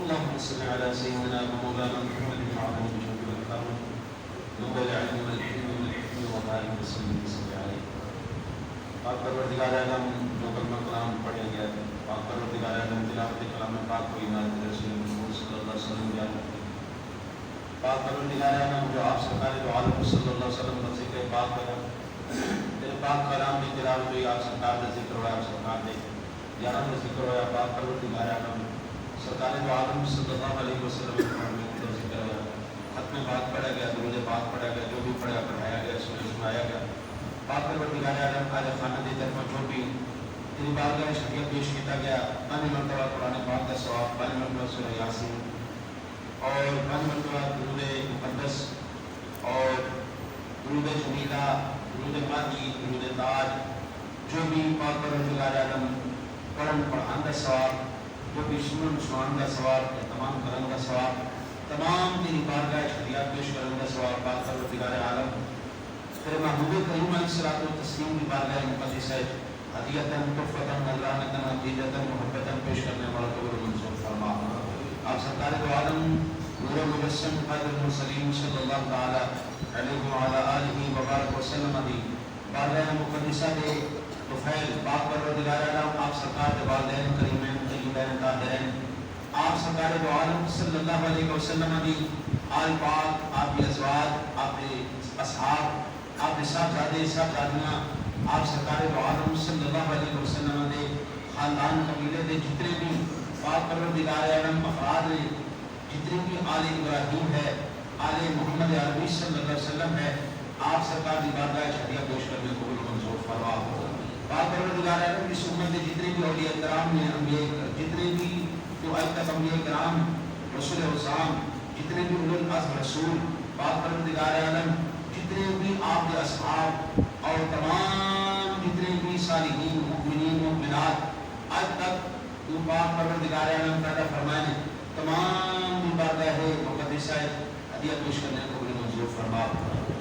اللهم صل على سيدنا ومولانا محمد وعلى اله وصحبه وسلم نور العلم والحلم والحكم وبارك وسلم عليه. پاک پروردگار عالم جو کلمہ کلام پڑھا گیا ہے، پاک پروردگار عالم تلاوت کلام پاک کو ایمان رسول محمد صلی اللہ علیہ وسلم بیان کرتے ہیں. پاک پروردگار عالم جو آپ سرکار دو عالم صلی اللہ علیہ وسلم کا ذکر پاک کرا، تیرے پاک کلام کی تلاوت ہوئی، آپ سرکار کا ذکر ہوا، آپ سرکار دے جانم کا ذکر ہوا. پاک پروردگار عالم سرکار دو عالم صلی اللہ علیہ وسلم کا ذکر ہوا، ختم بات پڑھا گیا، درود پاک پڑھا گیا، جو بھی پڑھا پڑھایا گیا، سنایا گیا. پاک پروردگار عالم آج خانہ دی طرف جو بھی تیری بارگاہ شریعت پیش کیا گیا، پانی مرتبہ قرآن پاک کا ثواب، پانی مرتبہ سورہ یاسین اور پانی مرتبہ درود مقدس اور درود جمیلہ، درود مادی، درود تاج، جو بھی پاک پروردگار عالم پڑھن پڑھان کا ثواب، جو بھی سنن سنان کا ثواب، تمام کرن کا ثواب، تمام تیری بارگاہ شریعت پیش کرن کا ثواب. پاک پروردگار عالم تیرے محبوب کریم علیہ الصلوۃ والتسلیم کی بارگاہ مقدس ہے، ہدیۃً تحفۃً نذرانۃً عقیدۃً محبتاً پیش کرنے والا قبول منظور فرما. آپ سرکار دو عالم نور مجسم خاتم المرسلین صلی اللہ تعالی علیہ وعلی آلہ وبارک وسلم دی بارگاہ مقدسہ دے طفیل پاک پروردگار عالم آپ سرکار دے والدین کریمین طیبین طاہرین، آپ سرکار دو عالم صلی اللہ علیہ وسلم دی آل پاک، آپ کے ازواج، آپ کے اصحاب، آپ کے صاحبزادے صاحبزادیاں، آپ سرکار دو عالم صلی اللہ علیہ وسلم دے خاندان قبیلے دے جتنے بھی پاک پروردگار عالم افراد ہیں، جتنے بھی آل ابراہیم ہے، آل محمد عربی صلی اللہ علیہ وسلم ہے، آپ سرکار دی بارگاہ شریعت پیش کرنے کو قبول منظور فرما. پاک پروردگار عالم کی امت دے جتنے بھی اولیاء کرام ہیں، انبیاء جتنے بھی جو آج تک انبیاء کرام، رسول اعظام، جتنے بھی اولو العزم رسول، پاک پروردگار عالم جتنے بھی آپ کے اصحاب اور تمام جتنے بھی صالحین مؤمنین مؤمنات آج تک جو پاک پروردگار عالم پیدا فرمائے، تمام بھی بارگاہ مقدسہ ہدیہ پیش کرنے کو قبول منظور فرما.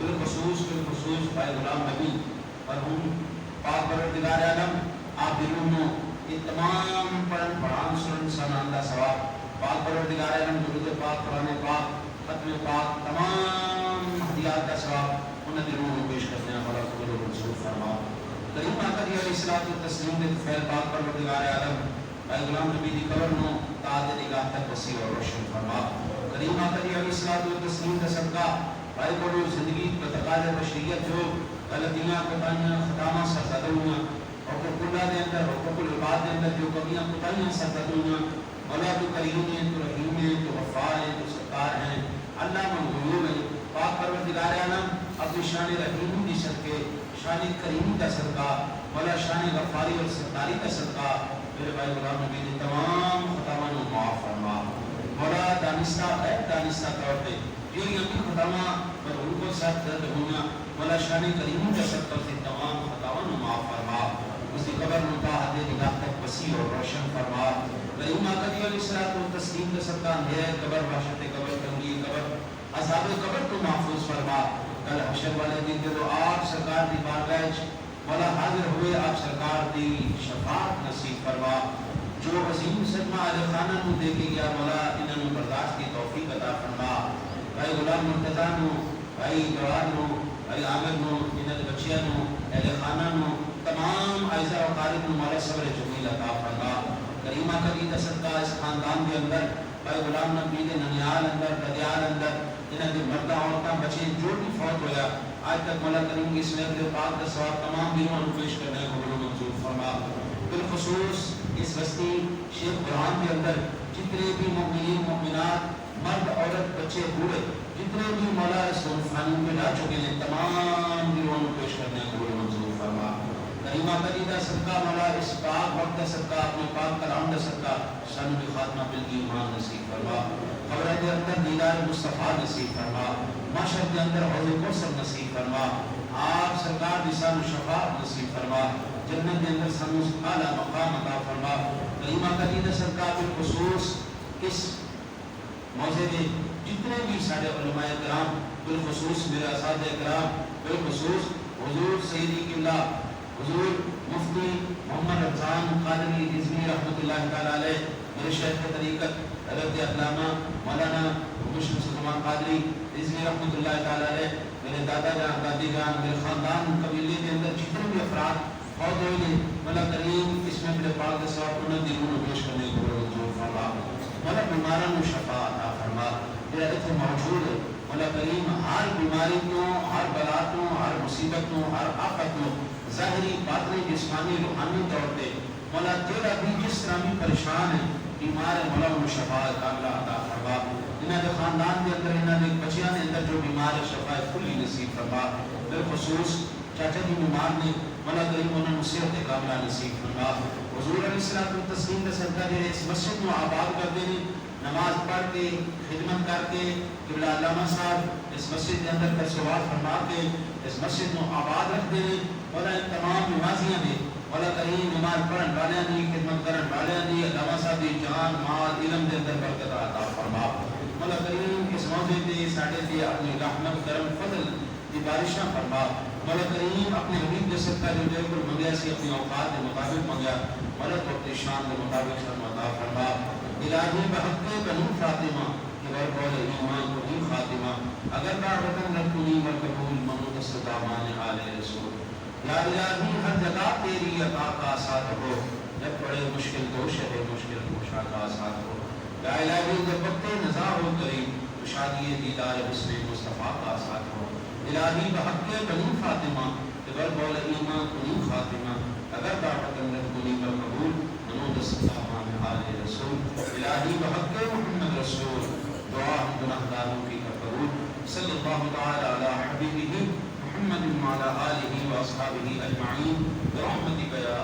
بالخصوص بھائی غلام نبی مرحوم پاک پروردگار عالم آپ دلوں یہ تمام پڑھن پڑھان سنن سنان کا ثواب، پاک پروردگار عالم درود پاک، قرآن پاک، ختم پاک، تمام ہدیات کا ثواب ان دلوں میں پیش کرنے والا قبول منظور فرما. کریم آقا علیہ الصلوۃ والتسلیم کے طفیل پاک پروردگار عالم بھائی غلام نبی دی قبر نو تاج نگاہ تک وسیع اور روشن فرما. کریم آقا علیہ الصلوۃ والتسلیم کا صدقہ بھائی کو زندگی کا تقاضا بشریت جو غلطیاں کوتاہیاں خطاواں سرزد ہوئیں، حقوق اللہ دے اندر، حقوق العباد دے اندر جو کمیاں کوتاہیاں سرزد ہوئیں، مولا تو کریم ہے، تو رحیم ہے، تو غفار ہے، تو ستار ہے، اللہ من غیوب ہے. پاک پروردگار عالم اپنی شان رحیم کی صدقے، شان کریم کا صدقہ، مولا شان غفاری اور ستاری کا صدقہ میرے بھائی غلام نبی نے تمام خطاواں کو معاف فرما. مولا دانستہ غیر دانستہ طور پہ جو یقین خطاواں مرحوم کو ساتھ درد ہونا، مولا شان کریم کا صدقہ سے تمام خطاواں کو معاف فرما. اس کی قبر نتا حد نگاہ تک وسیع اور روشن فرما. کریم آقا علیہ الصلوۃ والتسلیم کا صدقہ اندھیرے قبر، وحشت قبر، تنگی قبر، عذاب قبر کو محفوظ فرما. کل حشر والے دن کے تو آپ سرکار دی بارگاہ مولا حاضر ہوئے، آپ سرکار دی شفاعت نصیب فرما. جو عظیم صدمہ اہل خانہ نو دے کے گیا، مولا انہوں برداشت کی توفیق عطا فرما. بھائی غلام مرتضیٰ نو، بھائی جواد نو، بھائی عامر نو، انہوں نے بچیاں نو، اہل خانہ نو، تمام اعزاء و اقارب نو مولا صبر جمیل عطا فرما. کریم آقا علیہ کا صدقہ اس خاندان کے اندر بھائی غلام نبی کے ننیال اندر، ددیال اندر، انہوں نے مردہ عورتاں بچے جو بھی فوت ہویا آج تک مولا کریم کی سنت پاک کا ثواب تمام دنوں پیش کرنے کو قبول منظور فرما. بالخصوص اس بستی شیخ قرآن کے اندر جتنے بھی مؤمنین مؤمنات، مرد عورت بچے بوڑھے جتنے بھی مولا اس فانی میں لا چکے ہیں، تمام دنوں پیش کرنے کو قبول منظور فرما. کریم آقا علیہ کا صدقہ مولا اس پاک وقت کا صدقہ، اپنے پاک کلام کا صدقہ شان کی خاتمہ بالایمان نصیب فرما. قبر کے اندر دیدار مصطفیٰ نصیب فرما. معاشر کے اندر حوض کوثر نصیب فرما. آپ سرکار لسان شفاعت نصیب فرما. جنت کے اندر سنو اعلیٰ مقام عطا فرما. کریم آقا علیہ کا صدقہ بالخصوص اس موضوع میں جتنے بھی سارے علماء کرام، بالخصوص میرے اساتذہ کرام، بالخصوص حضور سیدی قبلہ حضور مفتی محمد رمضان قادری رضوی رحمۃ اللہ تعالی علیہ، میرے شیخ طریقت حضرت علامہ مولانا مشرف سلمان قادری رضوی رحمۃ اللہ تعالیٰ علیہ، میرے دادا جان، دادی جان، میرے خاندان قبیلے کے اندر جتنے بھی افراد فوت ہوئے، مولا کریم اس میں اپنے پاک کے ساتھ انہیں دلوں پیش کرنے کو منظور فرما، مولا بیماروں کو شفا عطا فرما، میرا اتنے موجود ہے مولا کریم ہر بیماری کو، ہر بلا کو، ہر مصیبت کو، ہر آفت کو، ظاہری باطنی جسمانی روحانی طور پہ مولا تیرا بھی جس طرح بھی پریشان ہے بیمار ہے، مولا انہوں شفا کاملہ عطا فرما، انہوں نے خاندان کے اندر، انہوں نے بچیاں کے اندر جو بیمار ہے شفا کلی نصیب فرما، بالخصوص چاچا جی بیمار نے مولا کریم انہوں نے صحت کاملہ نصیب فرما، حضور علیہ الصلوۃ والتسلیم کا صدقہ دے اس مسجد کو آباد کر دے، نماز پڑھ کے خدمت کر کے قبلہ علامہ صاحب اس مسجد کے اندر کا ثواب فرما کے اس مسجد کو آباد رکھ دے، مولا ان تمام نمازیاں نے مولا کریم نماز پڑھن والے دی خدمت کرن والے دی علامہ صاحب دی جان مال علم دے اندر برکت عطا فرما، مولا کریم اس موضوع تے ساڈے تے اپنی رحمت کرم فضل دی بارشاں فرما، مولا کریم اپنے حبیب کے صدقہ جو دے کو منگیا سی اپنی اوقات کے مطابق منگیا، مولا تو اپنی شان کے مطابق شان عطا فرما، الہی بحق بنو فاطمہ غیر قول ایمان کو ہی خاتمہ، اگر دعوتاً رکھنی مرکبول منو استدامان آل رسول، یا الہی ہر جگہ تیری عطا کا ساتھ ہو، جب پڑے مشکل تو شہ مشکل کوشا کا ساتھ ہو، یا الہی جب وقت نزا ہو کریم تو شادی دیدار حسن مصطفیٰ کا ساتھ ہو، الہی بحق بنو فاطمہ غیر قول ایمان کو ہی خاتمہ، اگر دعوتاً رکھنی مرکبول منو استدامان آل رسول، الہی بحق محمد رسول دعا ہم گناہگاروں کی قبول، صلی اللہ تعالی علی حبیبہ محمد وعلی آلہ واصحابہ اجمعین برحمتک یا